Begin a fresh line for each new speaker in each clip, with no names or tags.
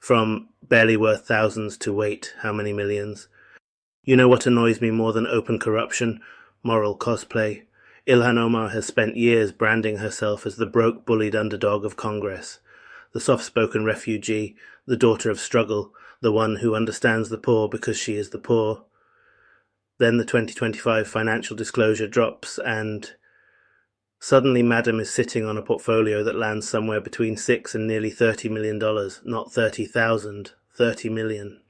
from barely worth thousands to wait, how many millions. You know what annoys me more than open corruption? Moral cosplay. Ilhan Omar has spent years branding herself as the broke, bullied underdog of Congress, the soft-spoken refugee, the daughter of struggle, the one who understands the poor because she is the poor. Then the 2025 financial disclosure drops and suddenly Madam is sitting on a portfolio that lands somewhere between $6 and nearly $30 million, not 30,000, 30 million.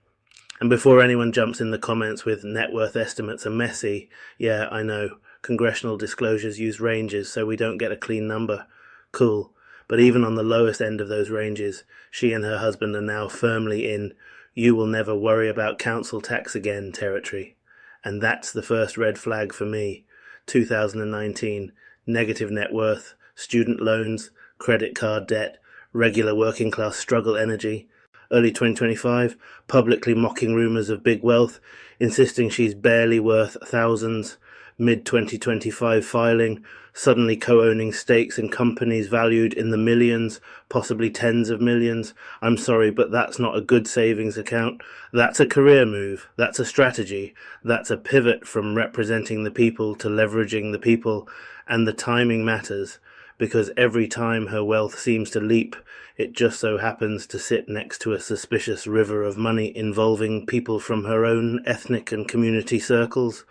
And before anyone jumps in the comments with net worth estimates are messy, yeah, I know, congressional disclosures use ranges so we don't get a clean number. Cool. But even on the lowest end of those ranges, she and her husband are now firmly in "you will never worry about council tax again" territory. And that's the first red flag for me. 2019, negative net worth, student loans, credit card debt, regular working class struggle energy. Early 2025, publicly mocking rumours of big wealth, insisting she's barely worth thousands. Mid-2025 filing, suddenly co-owning stakes in companies valued in the millions, possibly tens of millions. I'm sorry, but that's not a good savings account. That's a career move. That's a strategy. That's a pivot from representing the people to leveraging the people. And the timing matters, because every time her wealth seems to leap, it just so happens to sit next to a suspicious river of money involving people from her own ethnic and community circles.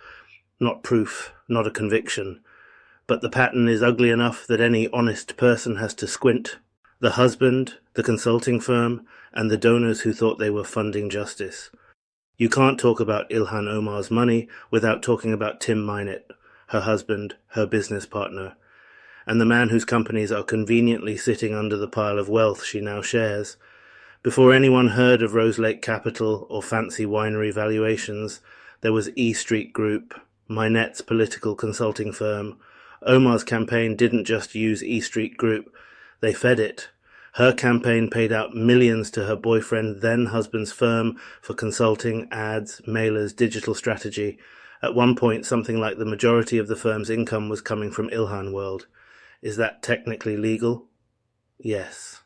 Not proof, not a conviction, but the pattern is ugly enough that any honest person has to squint. The husband, the consulting firm, and the donors who thought they were funding justice. You can't talk about Ilhan Omar's money without talking about Tim Mynett, her husband, her business partner, and the man whose companies are conveniently sitting under the pile of wealth she now shares. Before anyone heard of Rose Lake Capital or fancy winery valuations, there was E Street Group, Mynett's political consulting firm. Omar's campaign didn't just use E Street Group, they fed it. Her campaign paid out millions to her boyfriend, then husband's firm, for consulting, ads, mailers, digital strategy. At one point, something like the majority of the firm's income was coming from Ilhan World. Is that technically legal? Yes.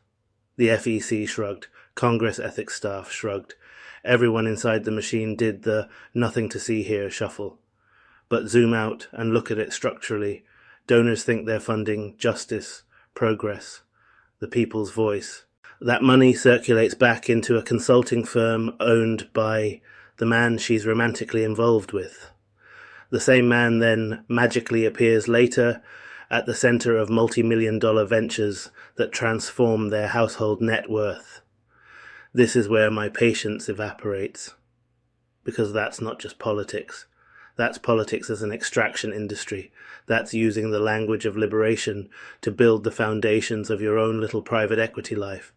The FEC shrugged. Congress ethics staff shrugged. Everyone inside the machine did the nothing to see here shuffle. But zoom out and look at it structurally. Donors think they're funding justice, progress, the people's voice. That money circulates back into a consulting firm owned by the man she's romantically involved with. The same man then magically appears later at the center of multi-million-dollar ventures that transform their household net worth. This is where my patience evaporates, because that's not just politics. That's politics as an extraction industry. That's using the language of liberation to build the foundations of your own little private equity life.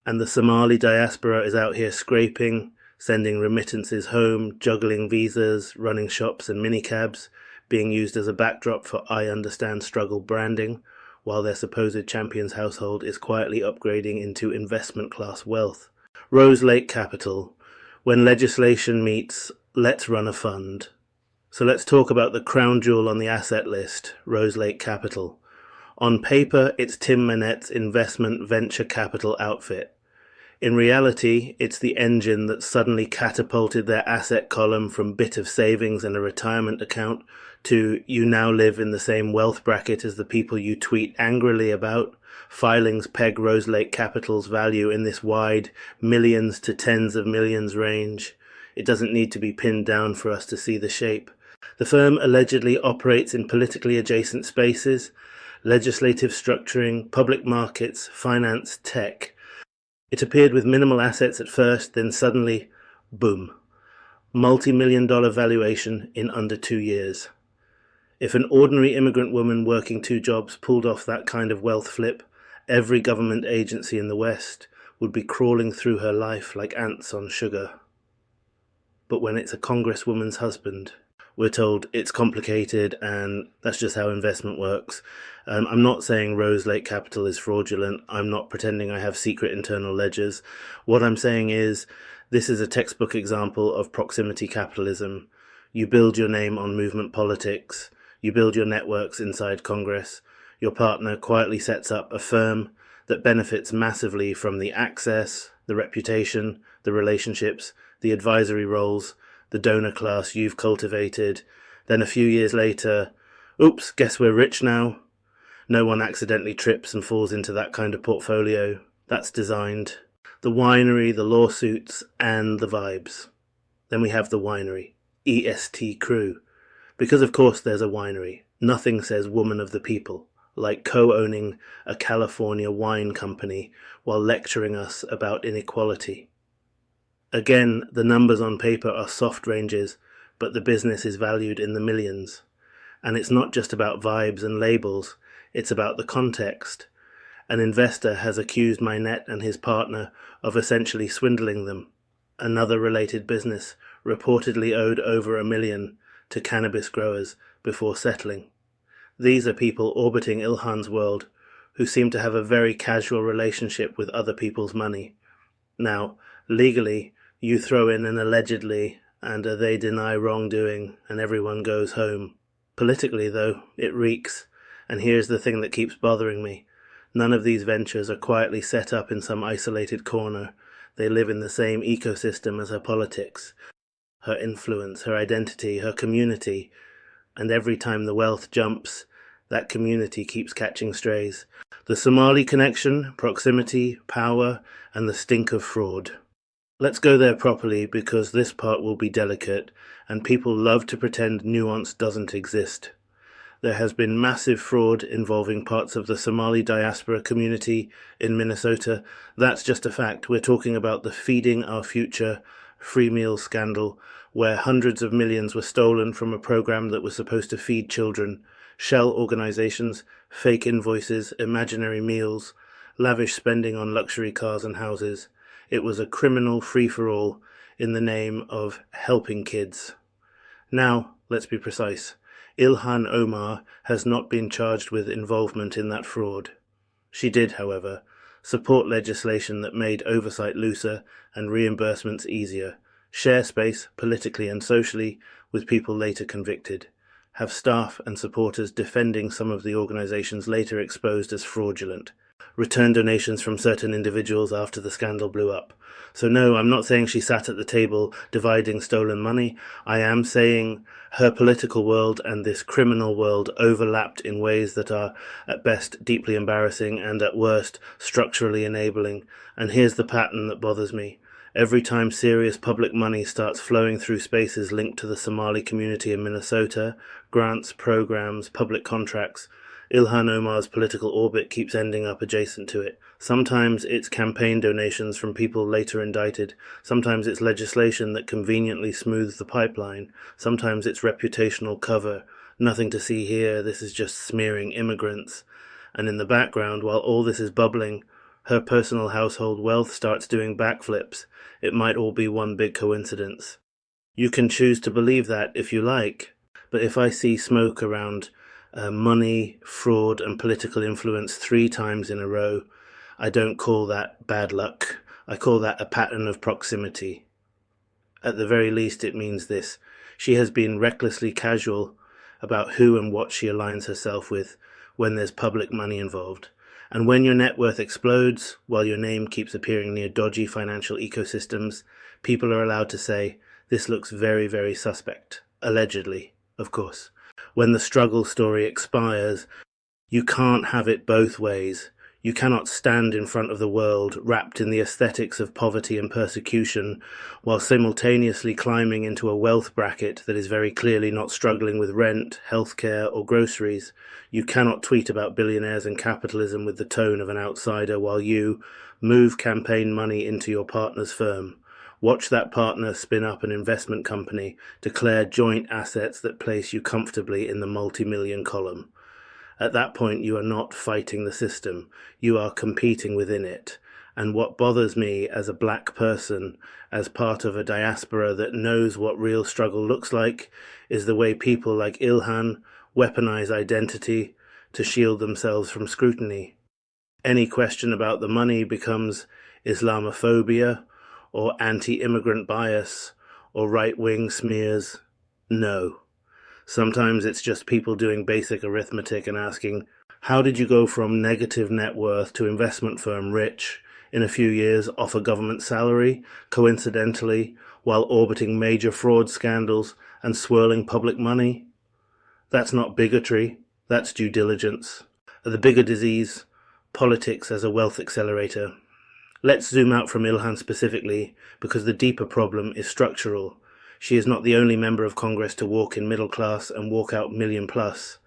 And the Somali diaspora is out here scraping, sending remittances home, juggling visas, running shops and minicabs, being used as a backdrop for I understand struggle branding, while their supposed champion's household is quietly upgrading into investment class wealth. Rose Lake Capital. When legislation meets, let's run a fund. So let's talk about the crown jewel on the asset list, Rose Lake Capital. On paper, it's Tim Mynett's investment venture capital outfit. In reality, it's the engine that suddenly catapulted their asset column from bit of savings and a retirement account to you now live in the same wealth bracket as the people you tweet angrily about. Filings peg Rose Lake Capital's value in this wide millions to tens of millions range. It doesn't need to be pinned down for us to see the shape. The firm allegedly operates in politically adjacent spaces, legislative structuring, public markets, finance, tech. It appeared with minimal assets at first, then suddenly, boom. Multi-million-dollar valuation in under 2 years. If an ordinary immigrant woman working 2 jobs pulled off that kind of wealth flip, every government agency in the West would be crawling through her life like ants on sugar. But when it's a congresswoman's husband, we're told it's complicated and that's just how investment works. I'm not saying Rose Lake Capital is fraudulent. I'm not pretending I have secret internal ledgers. What I'm saying is this is a textbook example of proximity capitalism. You build your name on movement politics. You build your networks inside Congress. Your partner quietly sets up a firm that benefits massively from the access, the reputation, the relationships, the advisory roles, the donor class you've cultivated. Then a few years later, oops, guess we're rich now. No one accidentally trips and falls into that kind of portfolio. That's designed. The winery, the lawsuits, and the vibes. Then we have the winery, EST crew. Because of course there's a winery. Nothing says woman of the people, like co-owning a California wine company while lecturing us about inequality. Again, the numbers on paper are soft ranges, but the business is valued in the millions. And it's not just about vibes and labels, it's about the context. An investor has accused Mynett and his partner of essentially swindling them. Another related business reportedly owed over $1 million to cannabis growers before settling. These are people orbiting Ilhan's world who seem to have a very casual relationship with other people's money. Now, legally, you throw in an allegedly and they deny wrongdoing and everyone goes home. Politically, though, it reeks. And here's the thing that keeps bothering me. None of these ventures are quietly set up in some isolated corner. They live in the same ecosystem as her politics, her influence, her identity, her community. And every time the wealth jumps, that community keeps catching strays. The Somali connection, proximity, power, and the stink of fraud. Let's go there properly because this part will be delicate, and people love to pretend nuance doesn't exist. There has been massive fraud involving parts of the Somali diaspora community in Minnesota. That's just a fact. We're talking about the Feeding Our Future free meals scandal, where hundreds of millions were stolen from a program that was supposed to feed children. Shell organizations, fake invoices, imaginary meals, lavish spending on luxury cars and houses. It was a criminal free-for-all in the name of helping kids. Now, let's be precise. Ilhan Omar has not been charged with involvement in that fraud. She did, however, support legislation that made oversight looser and reimbursements easier, share space politically and socially with people later convicted, have staff and supporters defending some of the organizations later exposed as fraudulent, return donations from certain individuals after the scandal blew up. So no, I'm not saying she sat at the table dividing stolen money. I am saying her political world and this criminal world overlapped in ways that are at best deeply embarrassing and at worst structurally enabling. And here's the pattern that bothers me. Every time serious public money starts flowing through spaces linked to the Somali community in Minnesota, grants, programs, public contracts, Ilhan Omar's political orbit keeps ending up adjacent to it. Sometimes it's campaign donations from people later indicted. Sometimes it's legislation that conveniently smooths the pipeline. Sometimes it's reputational cover. Nothing to see here, this is just smearing immigrants. And in the background, while all this is bubbling, her personal household wealth starts doing backflips. It might all be one big coincidence. You can choose to believe that if you like, but if I see smoke around money, fraud, and political influence 3 times in a row, I don't call that bad luck. I call that a pattern of proximity. At the very least, it means this. She has been recklessly casual about who and what she aligns herself with when there's public money involved. And when your net worth explodes, while your name keeps appearing near dodgy financial ecosystems, people are allowed to say, this looks very, very suspect. Allegedly, of course. When the struggle story expires, you can't have it both ways. You cannot stand in front of the world wrapped in the aesthetics of poverty and persecution while simultaneously climbing into a wealth bracket that is very clearly not struggling with rent, healthcare, or groceries. You cannot tweet about billionaires and capitalism with the tone of an outsider while you move campaign money into your partner's firm. Watch that partner spin up an investment company, declare joint assets that place you comfortably in the multi-million column. At that point, you are not fighting the system. You are competing within it. And what bothers me as a black person, as part of a diaspora that knows what real struggle looks like, is the way people like Ilhan weaponize identity to shield themselves from scrutiny. Any question about the money becomes Islamophobia, or anti-immigrant bias, or right-wing smears. No. Sometimes it's just people doing basic arithmetic and asking, how did you go from negative net worth to investment firm rich in a few years off a government salary, coincidentally, while orbiting major fraud scandals and swirling public money? That's not bigotry, that's due diligence. The bigger disease, politics as a wealth accelerator. Let's zoom out from Ilhan specifically, because the deeper problem is structural. She is not the only member of Congress to walk in middle class and walk out million plus.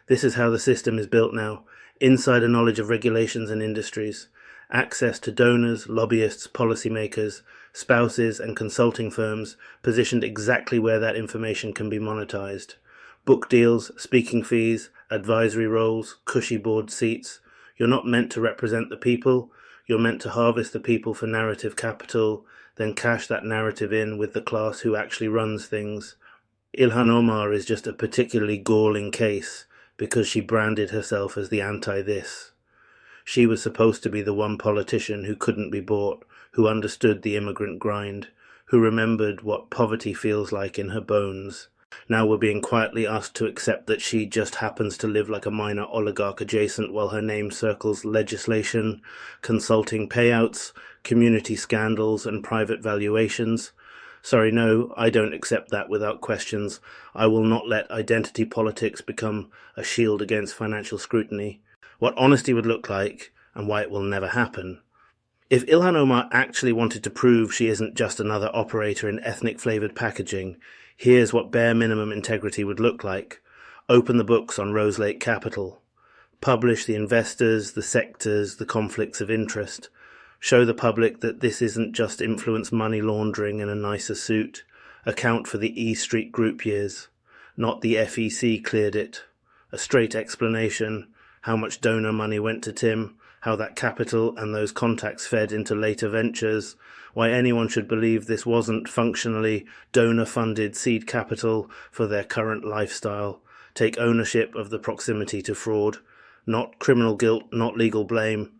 This is how the system is built now. Insider knowledge of regulations and industries, access to donors, lobbyists, policymakers, spouses and consulting firms positioned exactly where that information can be monetized. Book deals, speaking fees, advisory roles, cushy board seats. You're not meant to represent the people, you're meant to harvest the people for narrative capital, then cash that narrative in with the class who actually runs things. Ilhan Omar is just a particularly galling case because she branded herself as the anti-this. She was supposed to be the one politician who couldn't be bought, who understood the immigrant grind, who remembered what poverty feels like in her bones. Now we're being quietly asked to accept that she just happens to live like a minor oligarch adjacent while her name circles legislation, consulting payouts, community scandals and private valuations. Sorry, no, I don't accept that without questions. I will not let identity politics become a shield against financial scrutiny. What honesty would look like, and why it will never happen. If Ilhan Omar actually wanted to prove she isn't just another operator in ethnic-flavoured packaging, here's what bare minimum integrity would look like. Open the books on Rose Lake Capital. Publish the investors, the sectors, the conflicts of interest. Show the public that this isn't just influence money laundering in a nicer suit. Account for the E Street group years. Not the FEC cleared it. A straight explanation. How much donor money went to Tim, how that capital and those contacts fed into later ventures, why anyone should believe this wasn't functionally donor-funded seed capital for their current lifestyle. Take ownership of the proximity to fraud. Not criminal guilt, not legal blame.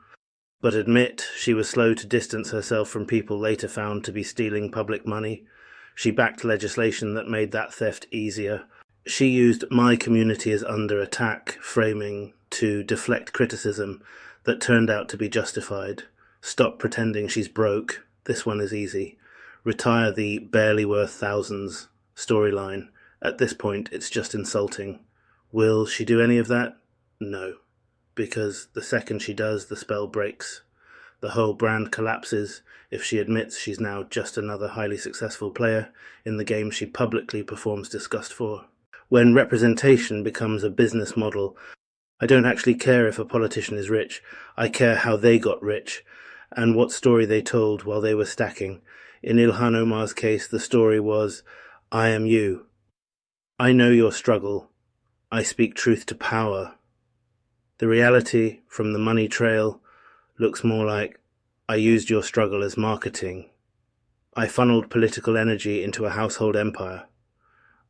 But admit she was slow to distance herself from people later found to be stealing public money. She backed legislation that made that theft easier. She used "my community is under attack" framing to deflect criticism that turned out to be justified. Stop pretending she's broke. This one is easy. Retire the barely worth thousands storyline. At this point, it's just insulting. Will she do any of that? No. Because the second she does, the spell breaks. The whole brand collapses if she admits she's now just another highly successful player in the game she publicly performs disgust for. When representation becomes a business model, I don't actually care if a politician is rich. I care how they got rich and what story they told while they were stacking. In Ilhan Omar's case, the story was, I am you. I know your struggle. I speak truth to power. The reality from the money trail looks more like, I used your struggle as marketing. I funneled political energy into a household empire.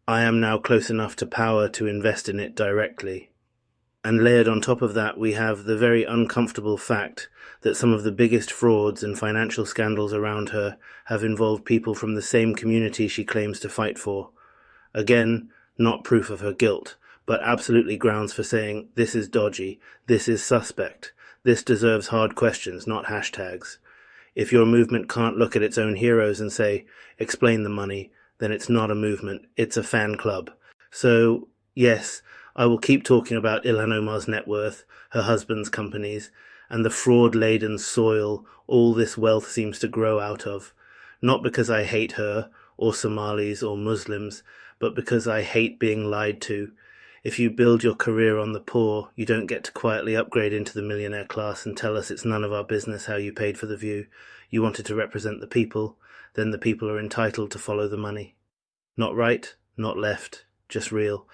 I am now close enough to power to invest in it directly. And layered on top of that, we have the very uncomfortable fact that some of the biggest frauds and financial scandals around her have involved people from the same community she claims to fight for. Again, not proof of her guilt, but absolutely grounds for saying, this is dodgy, this is suspect, this deserves hard questions, not hashtags. If your movement can't look at its own heroes and say, explain the money, then it's not a movement, it's a fan club. So, yes, I will keep talking about Ilhan Omar's net worth, her husband's companies, and the fraud-laden soil all this wealth seems to grow out of. Not because I hate her, or Somalis, or Muslims, but because I hate being lied to. If you build your career on the poor, you don't get to quietly upgrade into the millionaire class and tell us it's none of our business how you paid for the view. You wanted to represent the people, then the people are entitled to follow the money. Not right, not left, just real.